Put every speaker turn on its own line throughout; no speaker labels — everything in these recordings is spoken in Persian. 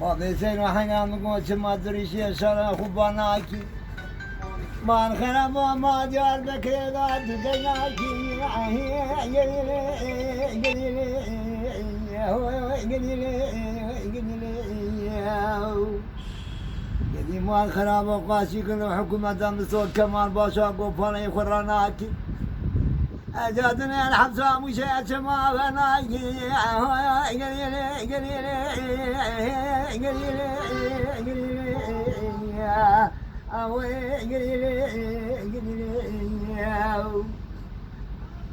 ما بسير حنا مقوش ما دري شي شرا خباناكي ما نخنا ما ديار بكيدا تدناكي قدي ما خراب وقاسي كل حكومة دم صوت كمان باشا قفنا يخراناكي أجدنا الحبسة مشيت ما بناكي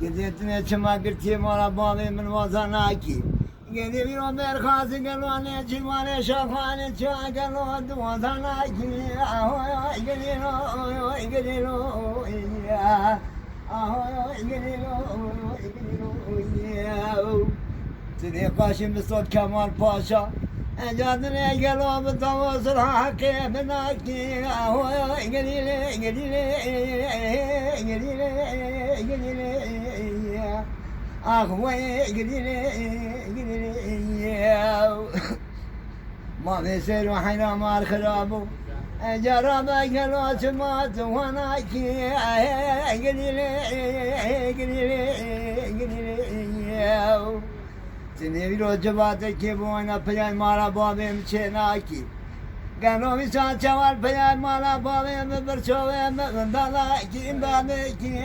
قديتنا كما قلتي مرا بابي من وزناكي قدي بيرو مرخاص قالوا لي جمال شافاني شا قالوا دوزناكي سيدي قاشم بصوت كمال باشا أجادني قالوا بالتواصل حكي مناكي أخوي ما بيصير وحنا ما الخرابو جرب قالوا سمات وناكي تنبيرو جباتك بونا بيان مالا بابي مشيناكي قالوا مسان شوال بيان مالا بابي مبرشوي مبندالاكي بابيكي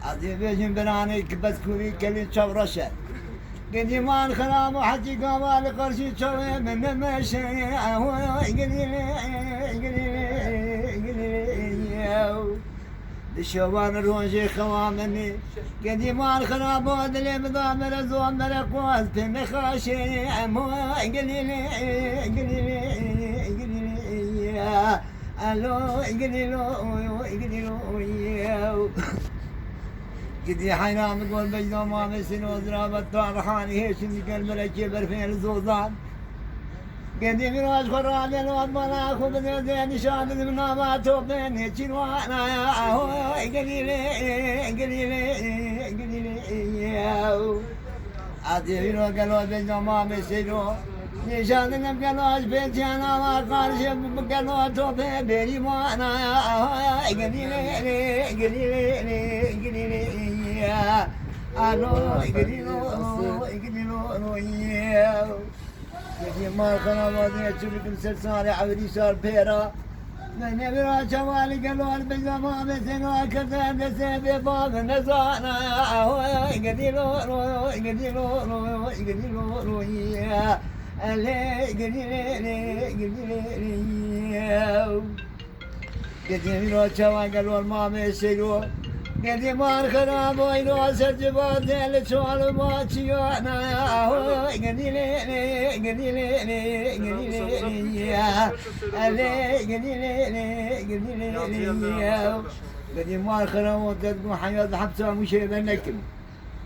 عزيز بيجن بنانيك بس كوري كلي شورشة قديمان خرام وحجي قوال قرشي شوي من المشي الشوان الروجي خوامني قديمان خراب ودلي مضامر زوامر قواز بمخاشي قليلي الو قدي حينا مقول بجنا ما مسن وزراب الطارحاني هيش اللي قلب الكبر فين الزوزان قدي مراج خراب الواد ملا خو بدين شاد من ما توبين هيك وانا قليلي عادي بيرو قالوا بجنا ما مسنو نشان نبقى بيت انا ما قارش قالوا توبين بيني وانا قليلي أنا يقدروا يا ما خنا ما دنيا تشوفكم سلسال عودي صار بيرا من يبرا شوالي قالوا بالزمان بسنوا كذا بسبب باب نزانا يقدروا يا اللي يقدروا شوالي قالوا ما مسلوا قدي ما الخراب وينو سجبات الشوال ما تشيانا قدي ما الخراب وتدقوا حياة حبسة مش بنكم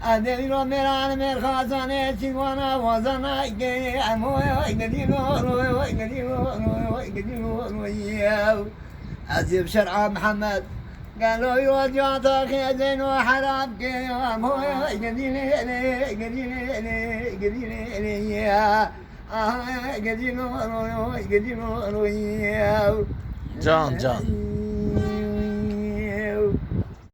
أدري لو ميران مير خازانة تيوانا وزانا قدي عزيب شرع محمد قالوا يوجعتك يا زين وحرام قيام
Can